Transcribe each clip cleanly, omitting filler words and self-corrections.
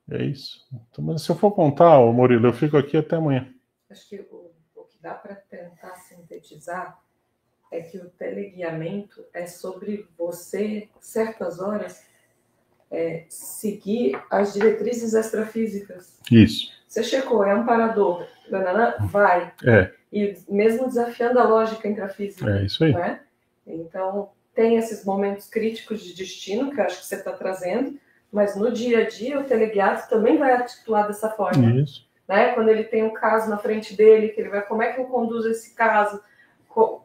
É isso. Então, mas se eu for contar, ô Murilo, eu fico aqui até amanhã. Acho que o que dá para tentar sintetizar é que o teleguiamento é sobre você, certas horas, seguir as diretrizes extrafísicas. Isso. Você checou, é amparador, vai. É. E mesmo desafiando a lógica intrafísica. É isso aí. Né? Então, tem esses momentos críticos de destino, que eu acho que você está trazendo, mas no dia a dia o teleguiado também vai atuar dessa forma. Isso. Né? Quando ele tem um caso na frente dele, que ele vai, como é que eu conduzo esse caso?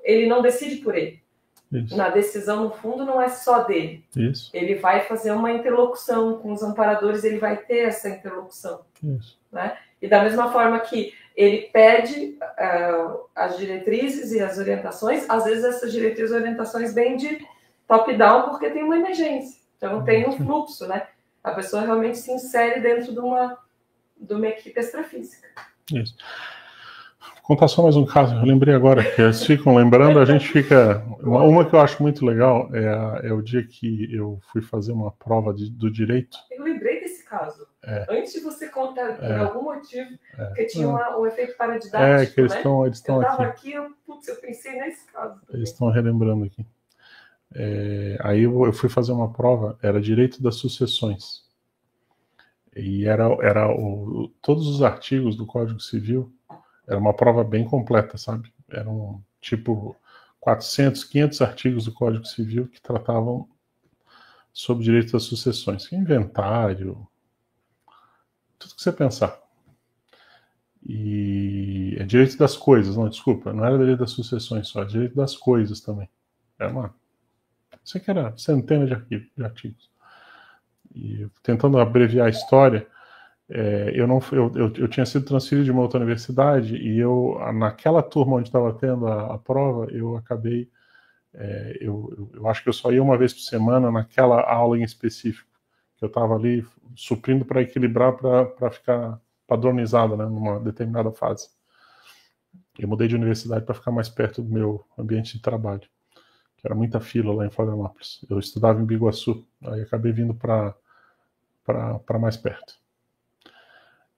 Ele não decide por ele. Isso. Na decisão, no fundo, não é só dele. Isso. Ele vai fazer uma interlocução com os amparadores, ele vai ter essa interlocução. Isso. Né? E da mesma forma que ele pede as diretrizes e as orientações, às vezes essas diretrizes e orientações vêm de top-down porque tem uma emergência. Então tem um fluxo, né? A pessoa realmente se insere dentro de uma equipe extrafísica. Isso. Vou contar só mais um caso, eu lembrei agora, que eles ficam lembrando, a gente fica... Uma que eu acho muito legal é o dia que eu fui fazer uma prova do direito. Eu lembrei desse caso. Antes de você contar, por algum motivo, porque tinha um efeito paradidático, que eles estão aqui. Eu aqui, eu pensei nesse caso. Também. Eles estão relembrando aqui. Aí eu fui fazer uma prova, era direito das sucessões. E todos os artigos do Código Civil, era uma prova bem completa, sabe? Eram tipo 400, 500 artigos do Código Civil que tratavam sobre direito das sucessões. Inventário, tudo que você pensar. E é direito das coisas, não, desculpa, não era direito das sucessões só, direito das coisas também. Era isso aqui era centenas de artigos. E tentando abreviar a história, eu tinha sido transferido de uma outra universidade e naquela turma onde estava tendo a prova, eu acabei, eu acho que eu só ia uma vez por semana naquela aula em específico, que eu estava ali suprindo para equilibrar, para ficar padronizado, né, numa determinada fase. Eu mudei de universidade para ficar mais perto do meu ambiente de trabalho, que era muita fila lá em Florianópolis. Eu estudava em Biguaçu, aí acabei vindo para mais perto.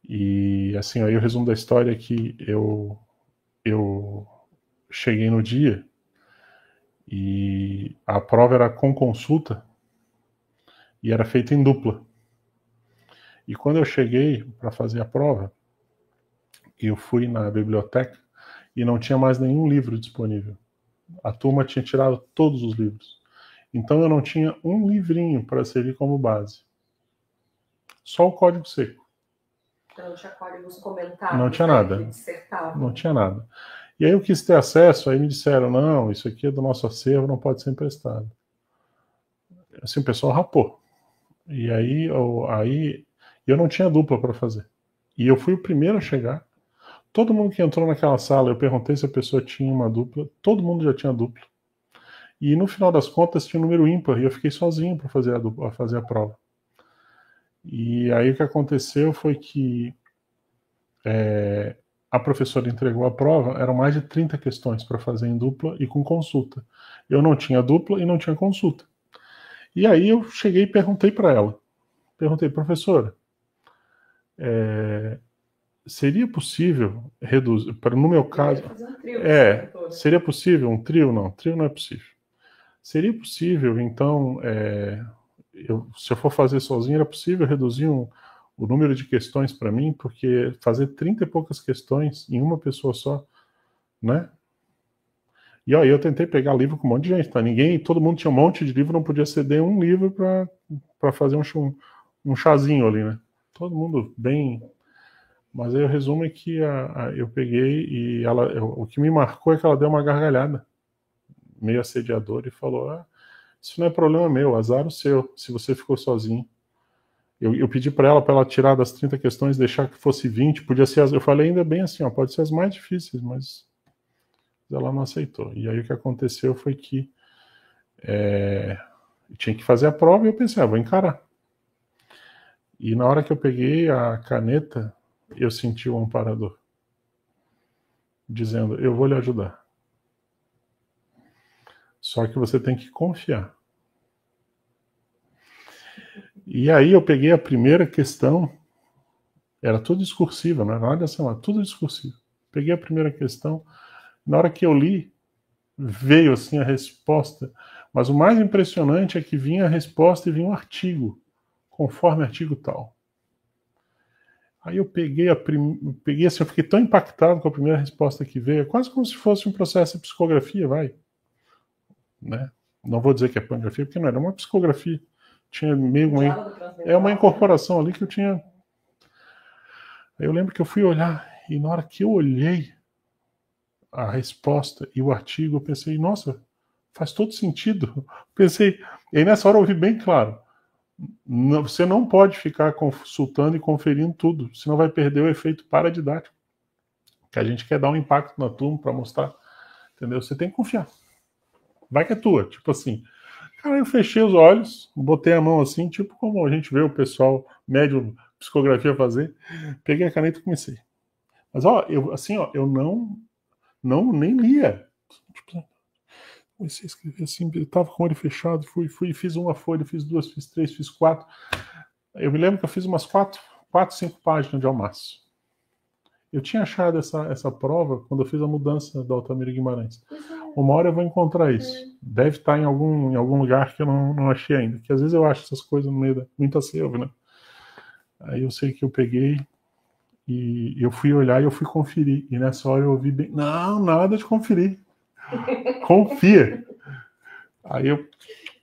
E assim, aí o resumo da história é que eu cheguei no dia e a prova era com consulta e era feita em dupla. E quando eu cheguei para fazer a prova, eu fui na biblioteca e não tinha mais nenhum livro disponível. A turma tinha tirado todos os livros. Então eu não tinha um livrinho para servir como base. Só o código seco. Não tinha códigos comentados. Não tinha nada. Não tinha nada. E aí eu quis ter acesso, aí me disseram, não, isso aqui é do nosso acervo, não pode ser emprestado. Assim, o pessoal rapou. E aí eu não tinha dupla para fazer. E eu fui o primeiro a chegar. Todo mundo que entrou naquela sala, eu perguntei se a pessoa tinha uma dupla, todo mundo já tinha dupla. E no final das contas tinha um número ímpar, e eu fiquei sozinho para fazer a prova. E aí o que aconteceu foi que a professora entregou a prova, eram mais de 30 questões para fazer em dupla e com consulta. Eu não tinha dupla e não tinha consulta. E aí eu cheguei e perguntei para ela. Perguntei, professora, seria possível reduzir, no meu caso... seria possível um trio? Não, trio não é possível. Seria possível, então, se eu for fazer sozinho, era possível reduzir o número de questões para mim, porque fazer 30 e poucas questões em uma pessoa só, né? E aí eu tentei pegar livro com um monte de gente, tá? Todo mundo tinha um monte de livro, não podia ceder um livro para fazer um chazinho ali, né? Todo mundo bem... Mas aí o resumo é que eu peguei e o que me marcou é que ela deu uma gargalhada, meio assediadora, e falou, isso não é problema meu, azar o seu, se você ficou sozinho. Eu pedi para ela tirar das 30 questões, deixar que fosse 20, podia ser eu falei ainda bem assim, pode ser as mais difíceis, mas ela não aceitou. E aí o que aconteceu foi que eu tinha que fazer a prova e eu pensei, vou encarar. E na hora que eu peguei a caneta, eu senti o amparador dizendo, eu vou lhe ajudar. Só que você tem que confiar. E aí eu peguei a primeira questão, era tudo discursiva, não era nada dessa, tudo discursivo. Peguei a primeira questão, na hora que eu li, veio assim a resposta, mas o mais impressionante é que vinha a resposta e vinha um artigo, conforme artigo tal. Aí eu peguei peguei assim, eu fiquei tão impactado com a primeira resposta que veio, quase como se fosse um processo de psicografia, vai, né? Não vou dizer que é pangrafia, porque não era uma psicografia, tinha meio uma incorporação ali que eu tinha. Aí eu lembro que eu fui olhar e na hora que eu olhei a resposta e o artigo, eu pensei, nossa, faz todo sentido. Pensei, e aí nessa hora eu ouvi bem claro, você não pode ficar consultando e conferindo tudo, senão vai perder o efeito paradidático. Que a gente quer dar um impacto na turma para mostrar, entendeu? Você tem que confiar. Vai que é tua, tipo assim. Cara, eu fechei os olhos, botei a mão assim, tipo como a gente vê o pessoal médio psicografia fazer, peguei a caneta e comecei. Mas ó, eu assim, ó, eu não nem lia. Tipo, comecei a escrever assim, eu tava com o olho fechado, fiz uma folha, fiz duas, fiz três, fiz quatro. Eu me lembro que eu fiz umas 5 páginas de Almaço. Eu tinha achado essa prova quando eu fiz a mudança da Altamira Guimarães. Uma hora eu vou encontrar isso. Deve estar em algum lugar que eu não achei ainda. Que às vezes eu acho essas coisas no meio da muita selva, né? Aí eu sei que eu peguei e eu fui olhar e eu fui conferir. E nessa hora eu ouvi bem, não, nada de conferir. Confia. Aí eu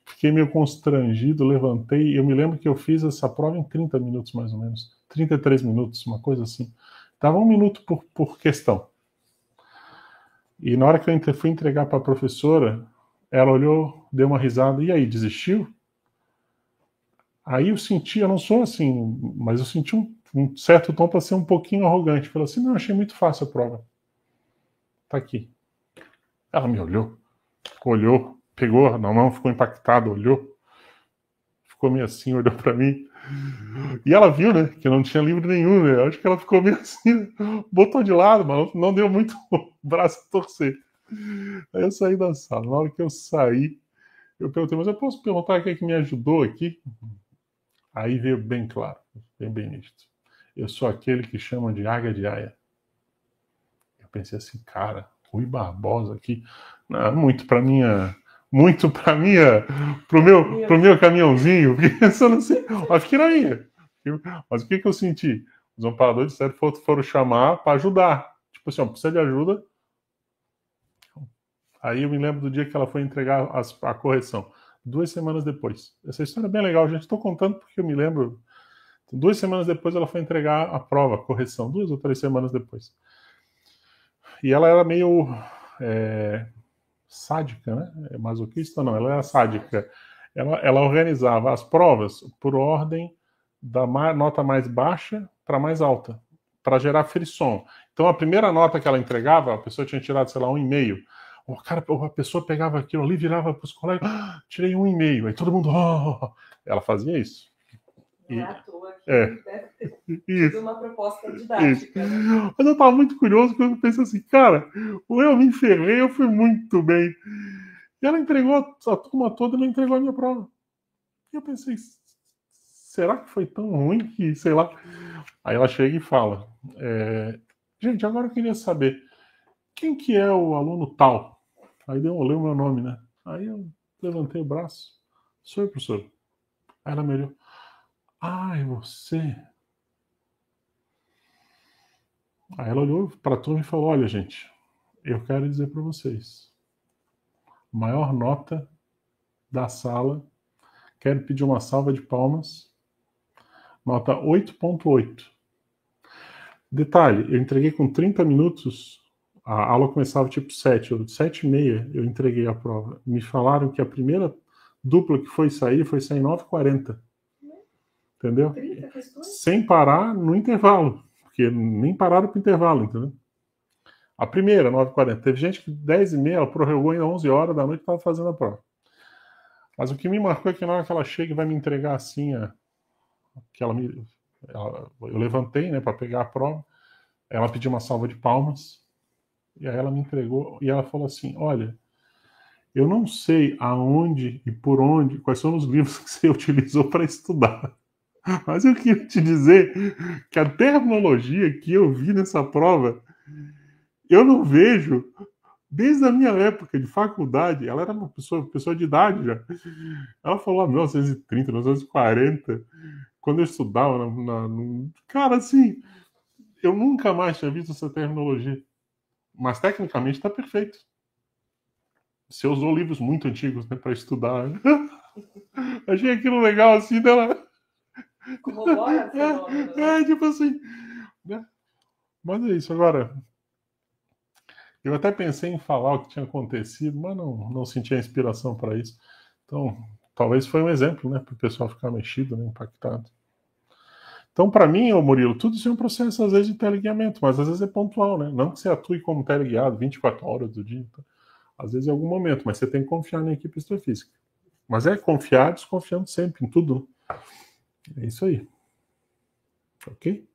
fiquei meio constrangido, levantei. Eu me lembro que eu fiz essa prova em 30 minutos, mais ou menos. 33 minutos, uma coisa assim. Dava 1 minuto por questão. E na hora que eu fui entregar para a professora, ela olhou, deu uma risada. E aí, desistiu? Aí eu senti, eu não sou assim, mas eu senti um certo tom para ser um pouquinho arrogante. Falei assim, não, achei muito fácil a prova. Tá aqui. Ela me olhou, pegou na mão, ficou impactada, olhou, ficou meio assim, olhou para mim. E ela viu, né, que eu não tinha livro nenhum, né? Acho que ela ficou meio assim, botou de lado, mas não deu muito braço a torcer. Aí eu saí da sala. Na hora que eu saí, eu perguntei, mas eu posso perguntar quem é que me ajudou aqui? Aí veio bem claro, bem nítido. Eu sou aquele que chamam de águia de aia. Eu pensei assim, cara, Rui Barbosa aqui, não, pro meu caminhãozinho, pensando assim, mas que não ia. Mas o que eu senti? Os amparadores disseram foram chamar para ajudar. Tipo assim, ó, precisa de ajuda. Aí eu me lembro do dia que ela foi entregar a correção. 2 semanas depois. Essa história é bem legal, gente. Estou contando porque eu me lembro. 2 semanas depois ela foi entregar a prova, a correção. 2 ou 3 semanas depois. E ela era meio sádica, né? Masoquista não, ela era sádica. Ela organizava as provas por ordem da nota mais baixa para mais alta, para gerar frisson. Então a primeira nota que ela entregava, a pessoa tinha tirado, sei lá, 1,5. A pessoa pegava aquilo ali, virava para os colegas, tirei 1,5. Aí todo mundo, ela fazia isso. Não é à toa que deve ter tido uma proposta didática. Né? Mas eu estava muito curioso quando eu pensei assim, cara, eu me enferrei, eu fui muito bem. E ela entregou a turma toda e não entregou a minha prova. E eu pensei, será que foi tão ruim que, sei lá. Aí ela chega e fala, gente, agora eu queria saber, quem que é o aluno tal? Aí leu o meu nome, né? Aí eu levantei o braço, sou eu, professor. Aí ela me olhou, é você? Aí ela olhou para a turma e falou, olha, gente, eu quero dizer para vocês, maior nota da sala, quero pedir uma salva de palmas, nota 8,8. Detalhe, eu entreguei com 30 minutos, a aula começava tipo 7, 7h30 eu entreguei a prova. Me falaram que a primeira dupla que foi sair 9h40. Entendeu? Sem parar no intervalo, porque nem pararam para o intervalo, entendeu? A primeira, 9h40. Teve gente que 10h30, ela prorrogou ainda 11 horas da noite e estava fazendo a prova. Mas o que me marcou é que na hora que ela chega e vai me entregar assim, eu levantei, né, para pegar a prova, ela pediu uma salva de palmas, e aí ela me entregou, e ela falou assim, olha, Eu não sei aonde e por onde, quais são os livros que você utilizou para estudar. Mas eu queria te dizer que a terminologia que eu vi nessa prova, eu não vejo desde a minha época de faculdade. Ela era uma pessoa de idade já. Ela falou 1930, 1940, quando eu estudava Cara, assim, eu nunca mais tinha visto essa terminologia. Mas tecnicamente está perfeito. Você usou livros muito antigos, né, para estudar. Achei aquilo legal, assim, dela. Corrobora fenômeno, né? Tipo assim. Né? Mas é isso. Agora, eu até pensei em falar o que tinha acontecido, mas não senti a inspiração para isso. Então, talvez foi um exemplo, né, para o pessoal ficar mexido, né, impactado. Então, para mim, ô Murilo, tudo isso é um processo, às vezes, de teleguiamento, mas às vezes é pontual, né? Não que você atue como teleguiado 24 horas do dia. Então, às vezes, em algum momento, mas você tem que confiar na equipe astrofísica. Mas é confiar, desconfiando sempre, em tudo. É isso aí. Ok?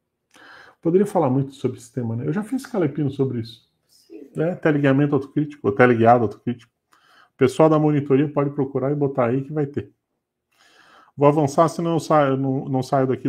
Poderia falar muito sobre esse tema, né? Eu já fiz calepino sobre isso. Teleguiamento autocrítico, ou teleguiado autocrítico. O pessoal da monitoria pode procurar e botar aí que vai ter. Vou avançar, senão eu não saio daqui